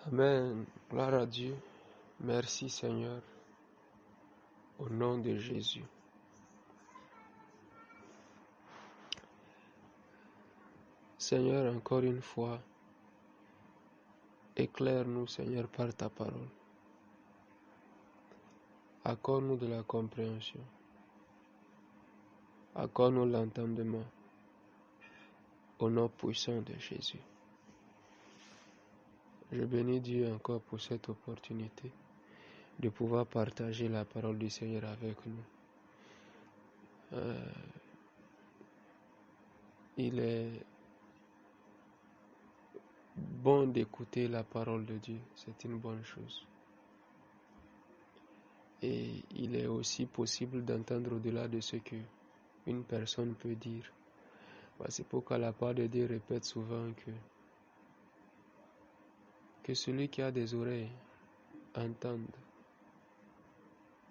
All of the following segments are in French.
Amen. Gloire à Dieu. Merci Seigneur. Au nom de Jésus. Seigneur, encore une fois, éclaire-nous Seigneur par ta parole. Accorde-nous de la compréhension. Accorde-nous l'entendement. Au nom puissant de Jésus. Je bénis Dieu encore pour cette opportunité de pouvoir partager la parole du Seigneur avec nous. Il est bon d'écouter la parole de Dieu, c'est une bonne chose. Et il est aussi possible d'entendre au-delà de ce que une personne peut dire. C'est pourquoi la parole de Dieu répète souvent que celui qui a des oreilles entende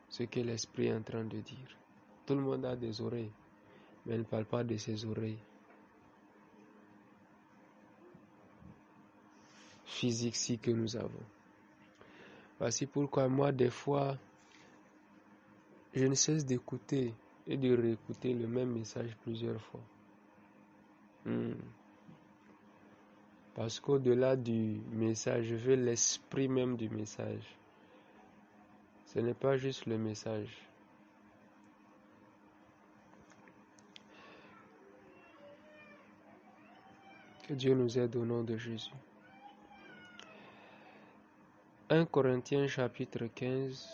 ce que l'Esprit est en train de dire. Tout le monde a des oreilles, mais il ne parle pas de ses oreilles physiques que nous avons. Voici pourquoi moi, des fois, je ne cesse d'écouter et de réécouter le même message plusieurs fois. Parce qu'au-delà du message, je veux l'esprit même du message. Ce n'est pas juste le message. Que Dieu nous aide au nom de Jésus. 1 Corinthiens chapitre 15,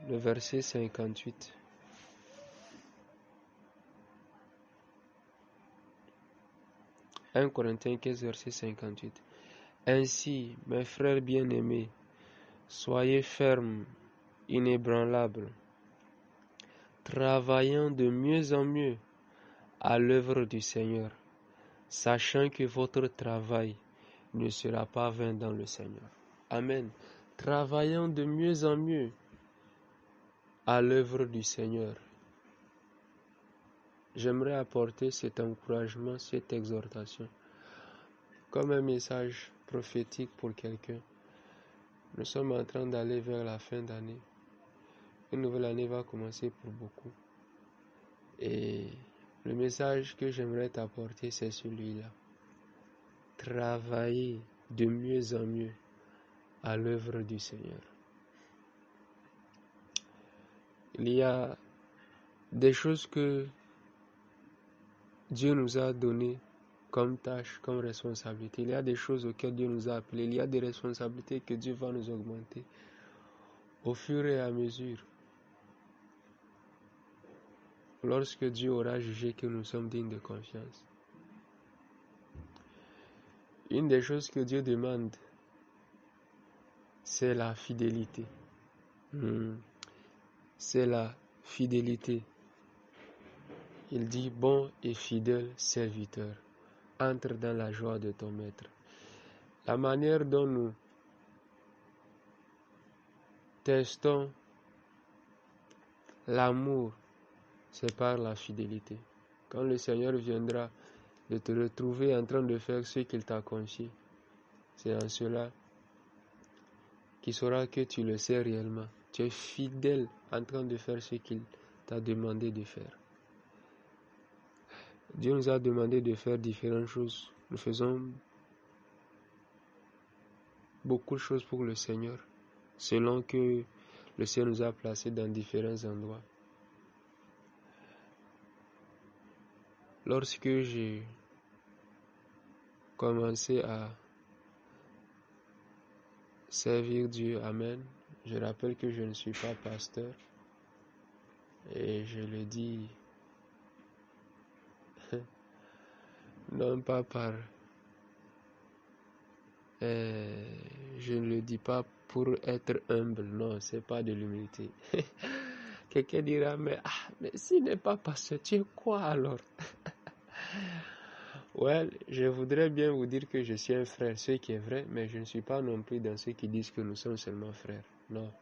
le verset 58. 1 Corinthiens 15, verset 58. Ainsi, mes frères bien-aimés, soyez fermes, inébranlables, travaillant de mieux en mieux à l'œuvre du Seigneur, sachant que votre travail ne sera pas vain dans le Seigneur. Amen. Travaillant de mieux en mieux à l'œuvre du Seigneur. J'aimerais apporter cet encouragement, cette exhortation, comme un message prophétique pour quelqu'un. Nous sommes en train d'aller vers la fin d'année. Une nouvelle année va commencer pour beaucoup. Et le message que j'aimerais t'apporter, c'est celui-là. Travailler de mieux en mieux à l'œuvre du Seigneur. Il y a des choses que Dieu nous a données comme tâche, comme responsabilité. Il y a des choses auxquelles Dieu nous a appelés. Il y a des responsabilités que Dieu va nous augmenter au fur et à mesure. Lorsque Dieu aura jugé que nous sommes dignes de confiance. Une des choses que Dieu demande, c'est la fidélité. C'est la fidélité. Il dit, bon et fidèle serviteur, entre dans la joie de ton maître. La manière dont nous testons l'amour, c'est par la fidélité. Quand le Seigneur viendra de te retrouver en train de faire ce qu'il t'a confié, c'est en cela qu'il saura que tu le sais réellement. Tu es fidèle en train de faire ce qu'il t'a demandé de faire. Dieu nous a demandé de faire différentes choses. Nous faisons beaucoup de choses pour le Seigneur, selon que le Seigneur nous a placés dans différents endroits. Lorsque j'ai commencé à servir Dieu, Amen, je rappelle que je ne suis pas pasteur. Et je le dis, non pas par... je ne le dis pas pour être humble, non, c'est pas de l'humilité. Quelqu'un dira, mais s'il n'est pas pasteur, tu es quoi alors? Ouais, je voudrais bien vous dire que je suis un frère, ce qui est vrai, mais je ne suis pas non plus dans ceux qui disent que nous sommes seulement frères. Non.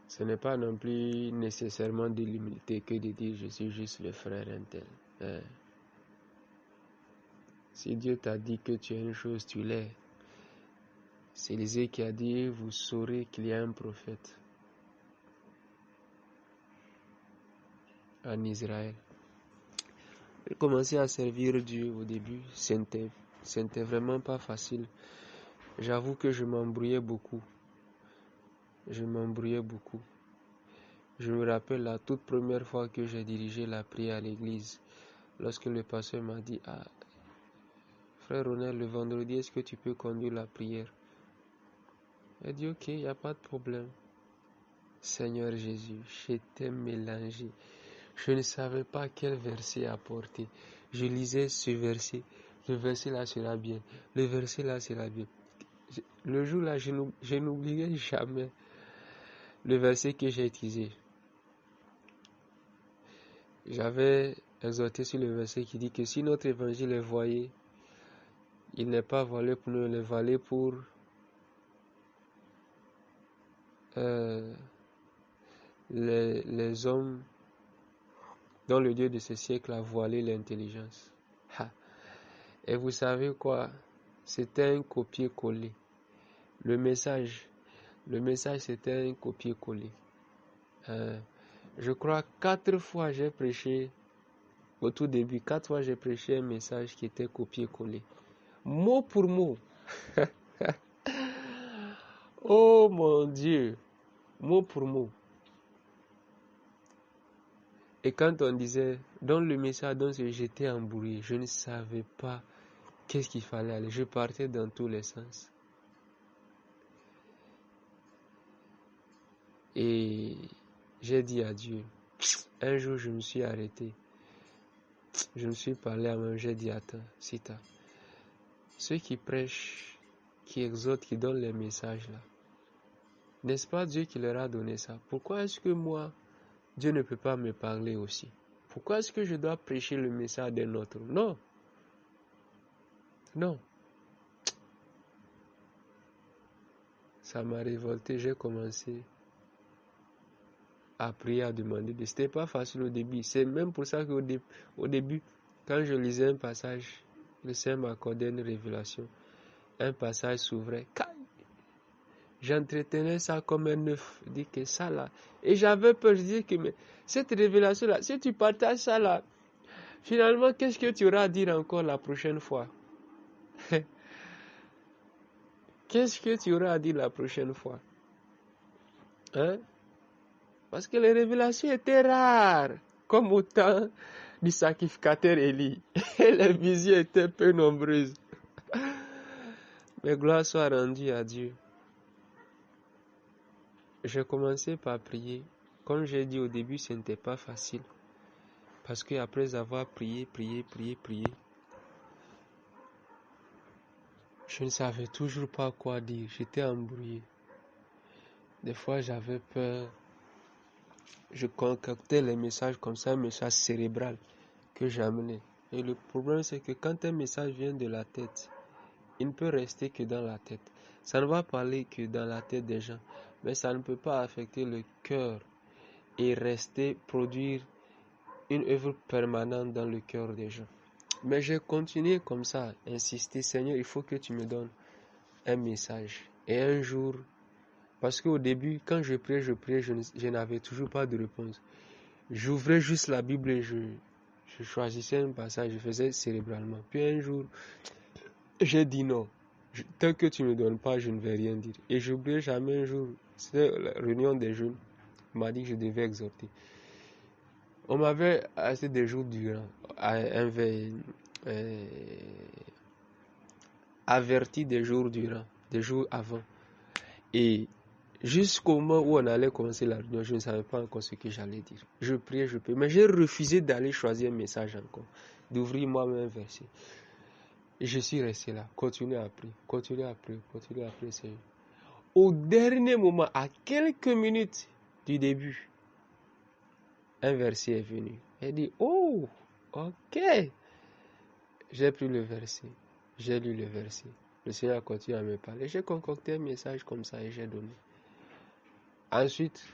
Ce n'est pas non plus nécessairement de l'humilité que de dire je suis juste le frère un tel. Si Dieu t'a dit que tu es une chose, tu l'es. C'est Élisée qui a dit, vous saurez qu'il y a un prophète en Israël. J'ai commencé à servir Dieu au début, c'était vraiment pas facile. J'avoue que je m'embrouillais beaucoup. Je me rappelle la toute première fois que j'ai dirigé la prière à l'église, lorsque le pasteur m'a dit, ah, frère Ronald, le vendredi, est-ce que tu peux conduire la prière? J'ai dit, ok, il n'y a pas de problème. Seigneur Jésus, j'étais mélangé. Je ne savais pas quel verset apporter. Je lisais ce verset. Le verset là sera bien. Le verset là sera bien. Le jour là, je n'oublierai jamais le verset que j'ai utilisé. J'avais exhorté sur le verset qui dit que si notre évangile est voilé, il n'est pas voilé pour nous, il est voilé pour les hommes dont le Dieu de ce siècle a voilé l'intelligence. Et vous savez quoi? C'était un copier-coller. Le message c'était un copier-coller. Je crois 4 fois j'ai prêché, au tout début, 4 fois j'ai prêché un message qui était copier-coller. Mot pour mot. Oh mon Dieu, mot pour mot. Et quand on disait, dans le message, j'étais embrouillé, je ne savais pas qu'est-ce qu'il fallait aller. Je partais dans tous les sens. Et j'ai dit à Dieu, un jour je me suis arrêté. Je me suis parlé à moi, j'ai dit, attends, Sita, ceux qui prêchent, qui exhortent, qui donnent les messages là, n'est-ce pas Dieu qui leur a donné ça? Pourquoi est-ce que moi, Dieu ne peut pas me parler aussi? Pourquoi est-ce que je dois prêcher le message d'un autre? Non. Non. Ça m'a révolté, j'ai commencé à prier, à demander. C'était pas facile au début. C'est même pour ça qu'au début, quand je lisais un passage, le Seigneur m'accordait une révélation. Un passage s'ouvrait. J'entretenais ça comme un œuf. Je dis que ça là. Et j'avais peur, je disais que mais cette révélation là, si tu partages ça là, finalement, qu'est-ce que tu auras à dire encore la prochaine fois? Qu'est-ce que tu auras à dire la prochaine fois? Hein? Parce que les révélations étaient rares, comme au temps du sacrificateur Élie. Et les visions étaient peu nombreuses. Mais gloire soit rendue à Dieu. J'ai commencé par prier. Comme j'ai dit au début, ce n'était pas facile. Parce que après avoir prié, je ne savais toujours pas quoi dire. J'étais embrouillé. Des fois, j'avais peur. Je concoctais les messages comme ça, un message cérébral que j'amenais. Et le problème, c'est que quand un message vient de la tête, il ne peut rester que dans la tête. Ça ne va parler que dans la tête des gens. Mais ça ne peut pas affecter le cœur et produire une œuvre permanente dans le cœur des gens. Mais j'ai continué comme ça, insister, Seigneur, il faut que tu me donnes un message. Et un jour, parce qu'au début, quand je priais, je n'avais toujours pas de réponse. J'ouvrais juste la Bible et je choisissais un passage, je faisais cérébralement. Puis un jour, j'ai dit non. Tant que tu ne me donnes pas, je ne vais rien dire. Et j'oublierai jamais un jour, c'était la réunion des jeunes, on m'a dit que je devais exhorter. On m'avait assez des jours durant, averti des jours durant, des jours avant. Et jusqu'au moment où on allait commencer la réunion, je ne savais pas encore ce que j'allais dire. Je priais, mais j'ai refusé d'aller choisir un message encore, d'ouvrir moi-même un verset. Et je suis resté là, continuer à prier, Seigneur. Au dernier moment, à quelques minutes du début, un verset est venu. J'ai dit, oh, ok. J'ai pris le verset, j'ai lu le verset. Le Seigneur a continué à me parler. J'ai concocté un message comme ça et j'ai donné. Ensuite,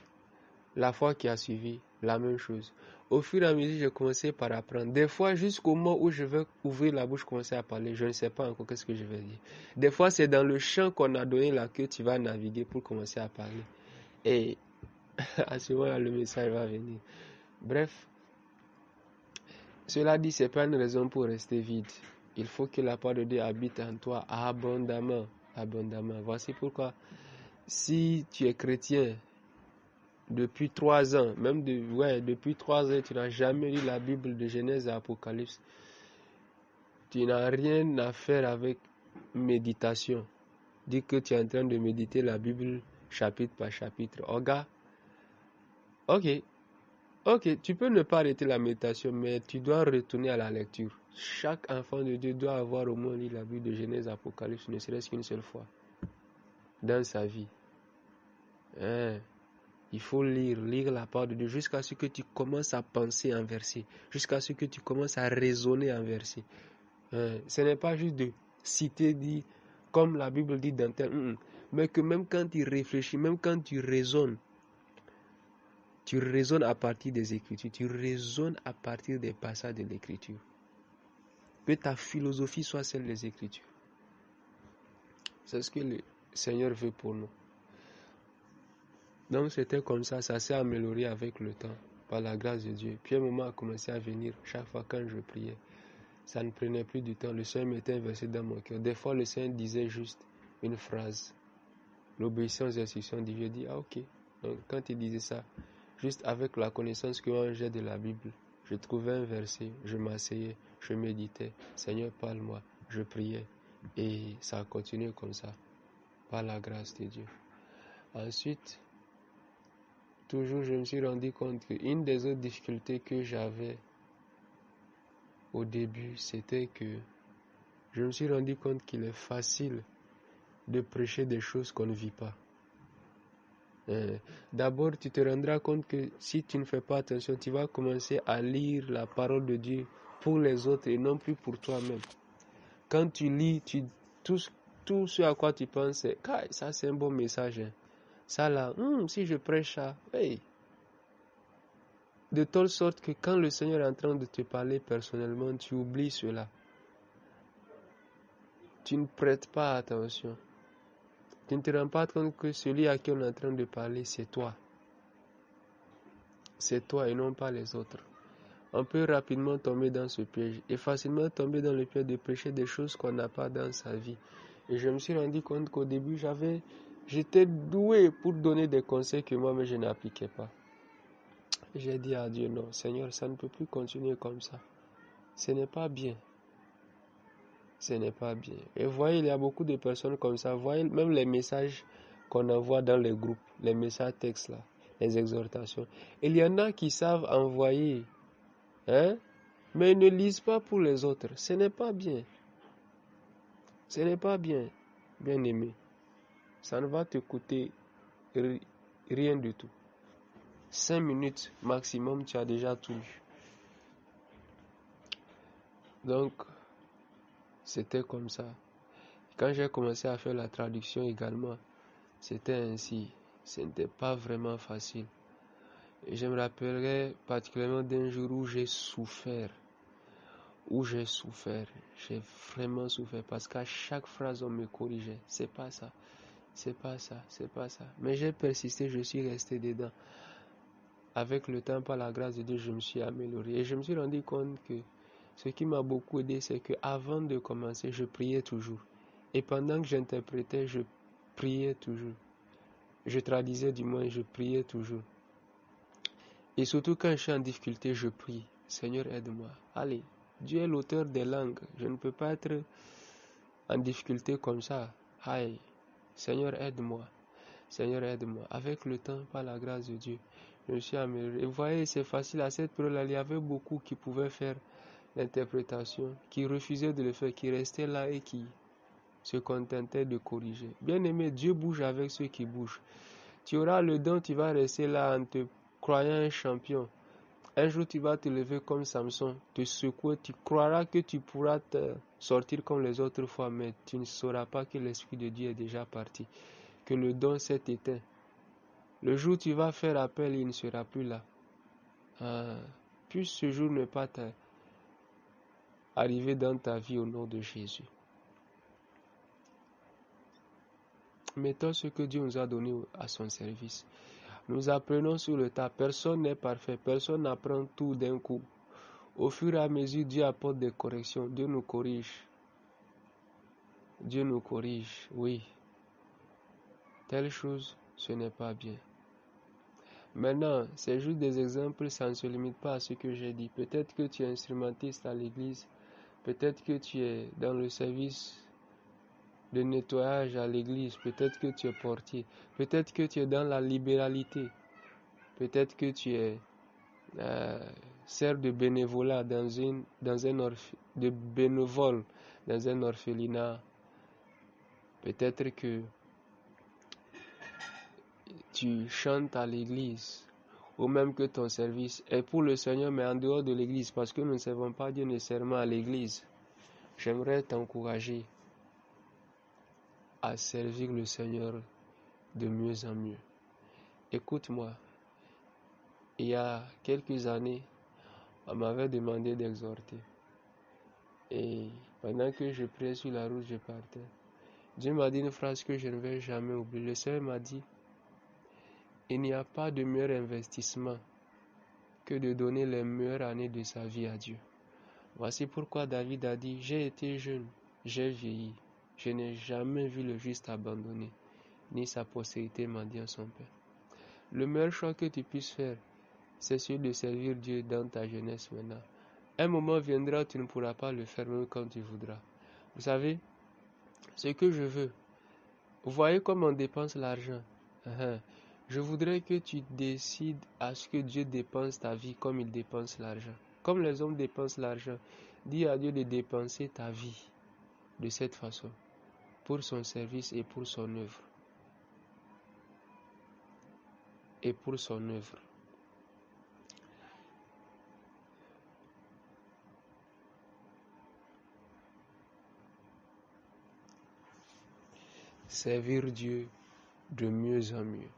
La fois qui a suivi, la même chose. Au fur et à mesure, j'ai commencé par apprendre. Des fois, jusqu'au moment où je vais ouvrir la bouche, commencer à parler, je ne sais pas encore qu'est-ce que je vais dire. Des fois, c'est dans le champ qu'on a donné là que tu vas naviguer pour commencer à parler. Et à ce moment-là, le message va venir. Bref, cela dit, ce n'est pas une raison pour rester vide. Il faut que la parole de Dieu habite en toi abondamment. Abondamment. Voici pourquoi, si tu es chrétien depuis 3 ans, même depuis 3 ans, tu n'as jamais lu la Bible de Genèse à Apocalypse, tu n'as rien à faire avec méditation. Dis que tu es en train de méditer la Bible chapitre par chapitre. Oh gars, ok, tu peux ne pas arrêter la méditation, mais tu dois retourner à la lecture. Chaque enfant de Dieu doit avoir au moins lu la Bible de Genèse à Apocalypse, ne serait-ce qu'une seule fois dans sa vie. Il faut lire la parole de Dieu jusqu'à ce que tu commences à penser en verset, jusqu'à ce que tu commences à raisonner en verset. Ce n'est pas juste de citer, dit, comme la Bible dit dans tel, mais que même quand tu réfléchis, même quand tu raisonnes à partir des Écritures, tu raisonnes à partir des passages de l'Écriture. Que ta philosophie soit celle des Écritures. C'est ce que le Seigneur veut pour nous. Donc c'était comme ça s'est amélioré avec le temps, par la grâce de Dieu. Puis un moment a commencé à venir, chaque fois quand je priais. Ça ne prenait plus du temps, le Seigneur mettait un verset dans mon cœur. Des fois, le Seigneur disait juste une phrase. L'obéissance aux instructions de Dieu. Je dis, ok. Donc quand il disait ça, juste avec la connaissance que j'ai de la Bible, je trouvais un verset, je m'asseyais, je méditais. Seigneur, parle-moi. Je priais. Et ça a continué comme ça, par la grâce de Dieu. Ensuite, toujours, je me suis rendu compte qu'une des autres difficultés que j'avais au début, c'était que je me suis rendu compte qu'il est facile de prêcher des choses qu'on ne vit pas. D'abord, tu te rendras compte que si tu ne fais pas attention, tu vas commencer à lire la parole de Dieu pour les autres et non plus pour toi-même. Quand tu lis, tout ce à quoi tu penses, c'est ça c'est un bon message. Ça là, si je prêche ça, de telle sorte que quand le Seigneur est en train de te parler personnellement, tu oublies cela. Tu ne prêtes pas attention. Tu ne te rends pas compte que celui à qui on est en train de parler, c'est toi. C'est toi et non pas les autres. On peut rapidement tomber dans ce piège et facilement tomber dans le piège de prêcher des choses qu'on n'a pas dans sa vie. Et je me suis rendu compte qu'au début, j'étais doué pour donner des conseils que moi-même je n'appliquais pas. J'ai dit à Dieu, non, Seigneur, ça ne peut plus continuer comme ça. Ce n'est pas bien. Ce n'est pas bien. Et voyez, il y a beaucoup de personnes comme ça. Voyez, même les messages qu'on envoie dans les groupes, les messages textes là, les exhortations. Il y en a qui savent envoyer, mais ils ne lisent pas pour les autres. Ce n'est pas bien. Ce n'est pas bien, bien aimé. Ça ne va te coûter rien du tout. 5 minutes maximum, tu as déjà tout lu. Donc, c'était comme ça. Quand j'ai commencé à faire la traduction également, c'était ainsi. Ce n'était pas vraiment facile. Et je me rappellerai particulièrement d'un jour où j'ai souffert. J'ai vraiment souffert parce qu'à chaque phrase on me corrigeait. C'est pas ça. Mais j'ai persisté, je suis resté dedans. Avec le temps, par la grâce de Dieu, je me suis amélioré. Et je me suis rendu compte que ce qui m'a beaucoup aidé, c'est que avant de commencer, je priais toujours. Et pendant que j'interprétais, je priais toujours. Je traduisais du moins, je priais toujours. Et surtout quand je suis en difficulté, je prie. Seigneur, aide-moi. Allez, Dieu est l'auteur des langues. Je ne peux pas être en difficulté comme ça. Aïe, Seigneur, aide-moi. Seigneur, aide-moi. Avec le temps, par la grâce de Dieu, je me suis amélioré. Et vous voyez, c'est facile. À cette période-là, il y avait beaucoup qui pouvaient faire l'interprétation, qui refusaient de le faire, qui restaient là et qui se contentaient de corriger. Bien aimé, Dieu bouge avec ceux qui bougent. Tu auras le don, tu vas rester là en te croyant un champion. Un jour, tu vas te lever comme Samson, te secouer, tu croiras que tu pourras te sortir comme les autres fois, mais tu ne sauras pas que l'Esprit de Dieu est déjà parti, que le don s'est éteint. Le jour où tu vas faire appel, il ne sera plus là. Puisse ce jour ne pas arriver dans ta vie au nom de Jésus. Mettons ce que Dieu nous a donné à son service. Nous apprenons sur le tas. Personne n'est parfait. Personne n'apprend tout d'un coup. Au fur et à mesure, Dieu apporte des corrections. Dieu nous corrige. Dieu nous corrige. Oui. Telle chose, ce n'est pas bien. Maintenant, c'est juste des exemples. Ça ne se limite pas à ce que j'ai dit. Peut-être que tu es instrumentiste à l'église. Peut-être que tu es dans le service de nettoyage à l'église. Peut-être que tu es portier. Peut-être que tu es dans la libéralité. Peut-être que tu es sert de bénévolat de bénévole dans un orphelinat. Peut-être que tu chantes à l'église, ou même que ton service est pour le Seigneur, mais en dehors de l'église, parce que nous ne servons pas Dieu nécessairement à l'église. J'aimerais t'encourager à servir le Seigneur de mieux en mieux. Écoute-moi, il y a quelques années, on m'avait demandé d'exhorter. Et pendant que je priais sur la route, je partais. Dieu m'a dit une phrase que je ne vais jamais oublier. Le Seigneur m'a dit, il n'y a pas de meilleur investissement que de donner les meilleures années de sa vie à Dieu. Voici pourquoi David a dit, j'ai été jeune, j'ai vieilli, je n'ai jamais vu le juste abandonné, ni sa postérité mendiant son pain. Le meilleur choix que tu puisses faire, c'est celui de servir Dieu dans ta jeunesse maintenant. Un moment viendra où tu ne pourras pas le faire même quand tu voudras. Vous savez, ce que je veux, vous voyez comment on dépense l'argent. Je voudrais que tu décides à ce que Dieu dépense ta vie comme il dépense l'argent. Comme les hommes dépensent l'argent, dis à Dieu de dépenser ta vie de cette façon, pour son service et pour son œuvre. Et pour son œuvre. Servir Dieu de mieux en mieux.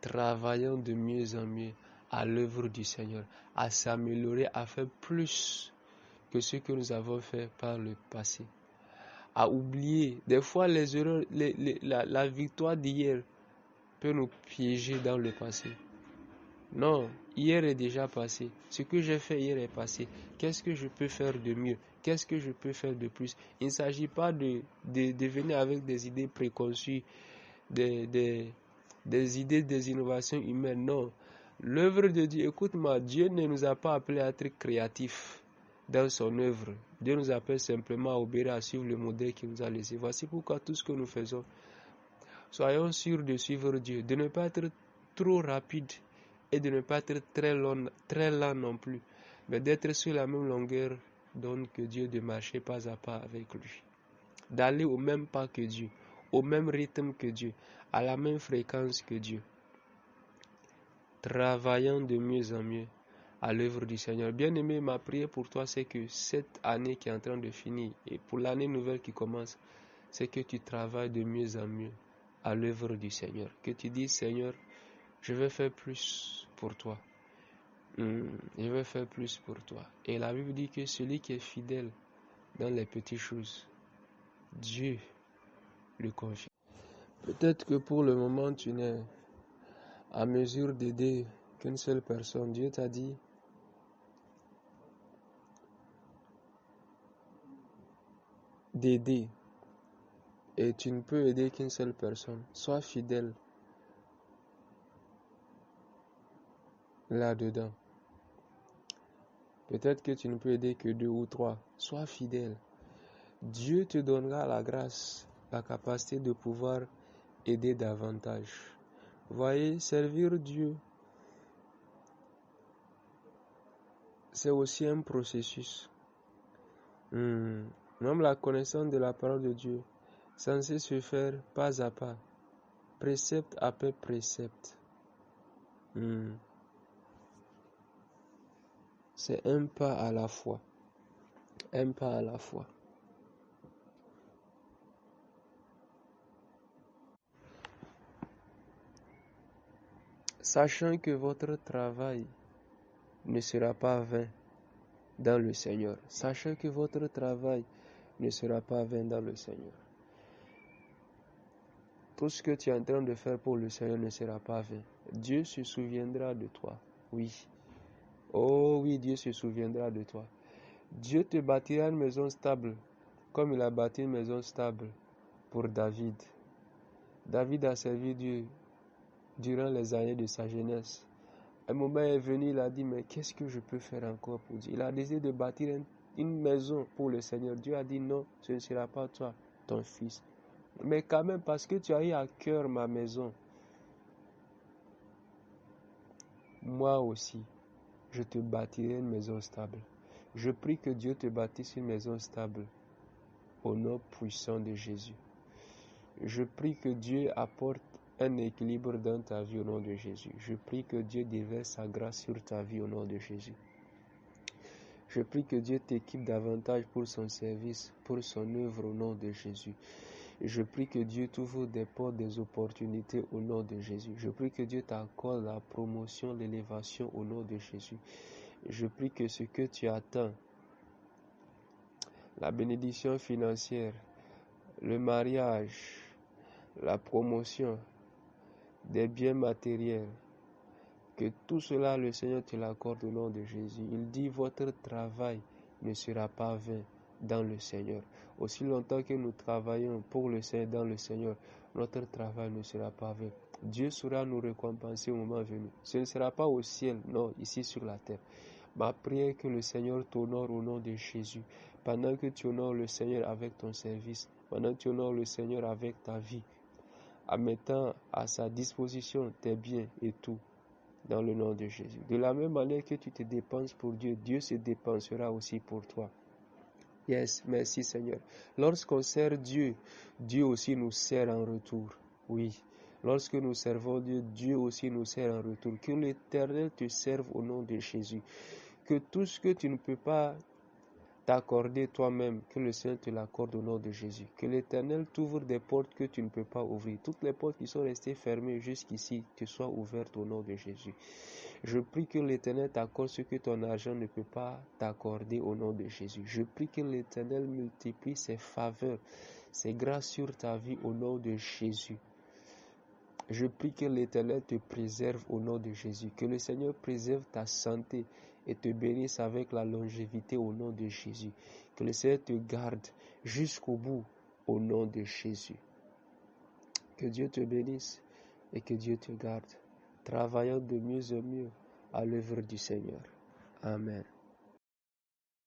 Travaillant de mieux en mieux à l'œuvre du Seigneur, à s'améliorer, à faire plus que ce que nous avons fait par le passé. À oublier, des fois les erreurs, la victoire d'hier peut nous piéger dans le passé. Non, hier est déjà passé. Ce que j'ai fait hier est passé. Qu'est-ce que je peux faire de mieux? Qu'est-ce que je peux faire de plus? Il ne s'agit pas de venir avec des idées préconçues, des idées, des innovations humaines. Non. L'œuvre de Dieu, écoute-moi, Dieu ne nous a pas appelés à être créatifs dans son œuvre. Dieu nous appelle simplement à obéir, à suivre le modèle qu'il nous a laissé. Voici pourquoi tout ce que nous faisons, soyons sûrs de suivre Dieu, de ne pas être trop rapide et de ne pas être très lent non plus, mais d'être sur la même longueur d'onde que Dieu, de marcher pas à pas avec lui, d'aller au même pas que Dieu, au même rythme que Dieu, à la même fréquence que Dieu, travaillant de mieux en mieux à l'œuvre du Seigneur. Bien-aimé, ma prière pour toi, c'est que cette année qui est en train de finir et pour l'année nouvelle qui commence, c'est que tu travailles de mieux en mieux à l'œuvre du Seigneur. Que tu dises, Seigneur, je vais faire plus pour toi. Je vais faire plus pour toi. Et la Bible dit que celui qui est fidèle dans les petites choses, Dieu le confie. Peut-être que pour le moment, tu n'es à mesure d'aider qu'une seule personne. Dieu t'a dit, d'aider. Et tu ne peux aider qu'une seule personne. Sois fidèle là-dedans. Peut-être que tu ne peux aider que 2 ou 3. Sois fidèle. Dieu te donnera la grâce, la capacité de pouvoir aider davantage. Voyez, servir Dieu, c'est aussi un processus. Même la connaissance de la parole de Dieu, censée se faire pas à pas, précepte après précepte. C'est un pas à la fois. Un pas à la fois. sachant que votre travail ne sera pas vain dans le Seigneur. Sachant que votre travail ne sera pas vain dans le Seigneur. Tout ce que tu es en train de faire pour le Seigneur ne sera pas vain. Dieu se souviendra de toi. Oui. Oh oui, Dieu se souviendra de toi. Dieu te bâtira une maison stable, comme il a bâti une maison stable pour David. David a servi Dieu durant les années de sa jeunesse. Un moment est venu, il a dit, mais qu'est-ce que je peux faire encore pour Dieu? Il a décidé de bâtir une maison pour le Seigneur. Dieu a dit, non, ce ne sera pas toi, ton fils. Mais quand même, parce que tu as eu à cœur ma maison, moi aussi, je te bâtirai une maison stable. Je prie que Dieu te bâtisse une maison stable au nom puissant de Jésus. Je prie que Dieu apporte un équilibre dans ta vie au nom de Jésus. Je prie que Dieu déverse sa grâce sur ta vie au nom de Jésus. Je prie que Dieu t'équipe davantage pour son service, pour son œuvre au nom de Jésus. Je prie que Dieu t'ouvre des portes, des opportunités au nom de Jésus. Je prie que Dieu t'accorde la promotion, l'élévation au nom de Jésus. Je prie que ce que tu attends, la bénédiction financière, le mariage, la promotion, des biens matériels, que tout cela, le Seigneur te l'accorde au nom de Jésus. Il dit, votre travail ne sera pas vain dans le Seigneur. Aussi longtemps que nous travaillons pour le Seigneur, dans le Seigneur, notre travail ne sera pas vain. Dieu saura nous récompenser au moment venu. Ce ne sera pas au ciel, non, ici sur la terre. Ma prière est que le Seigneur t'honore au nom de Jésus. Pendant que tu honores le Seigneur avec ton service, pendant que tu honores le Seigneur avec ta vie, en mettant à sa disposition tes biens et tout, dans le nom de Jésus. De la même manière que tu te dépenses pour Dieu, Dieu se dépensera aussi pour toi. Yes, merci Seigneur. Lorsqu'on sert Dieu, Dieu aussi nous sert en retour. Oui. Lorsque nous servons Dieu, Dieu aussi nous sert en retour. Que l'Éternel te serve au nom de Jésus. Que tout ce que tu ne peux pas t'accorder toi-même, que le Seigneur te l'accorde au nom de Jésus. Que l'Éternel t'ouvre des portes que tu ne peux pas ouvrir. Toutes les portes qui sont restées fermées jusqu'ici te soient ouvertes au nom de Jésus. Je prie que l'Éternel t'accorde ce que ton argent ne peut pas t'accorder au nom de Jésus. Je prie que l'Éternel multiplie ses faveurs, ses grâces sur ta vie au nom de Jésus. Je prie que l'Éternel te préserve au nom de Jésus. Que le Seigneur préserve ta santé et te bénisse avec la longévité au nom de Jésus. Que le Seigneur te garde jusqu'au bout au nom de Jésus. Que Dieu te bénisse et que Dieu te garde. Travaillant de mieux en mieux à l'œuvre du Seigneur. Amen.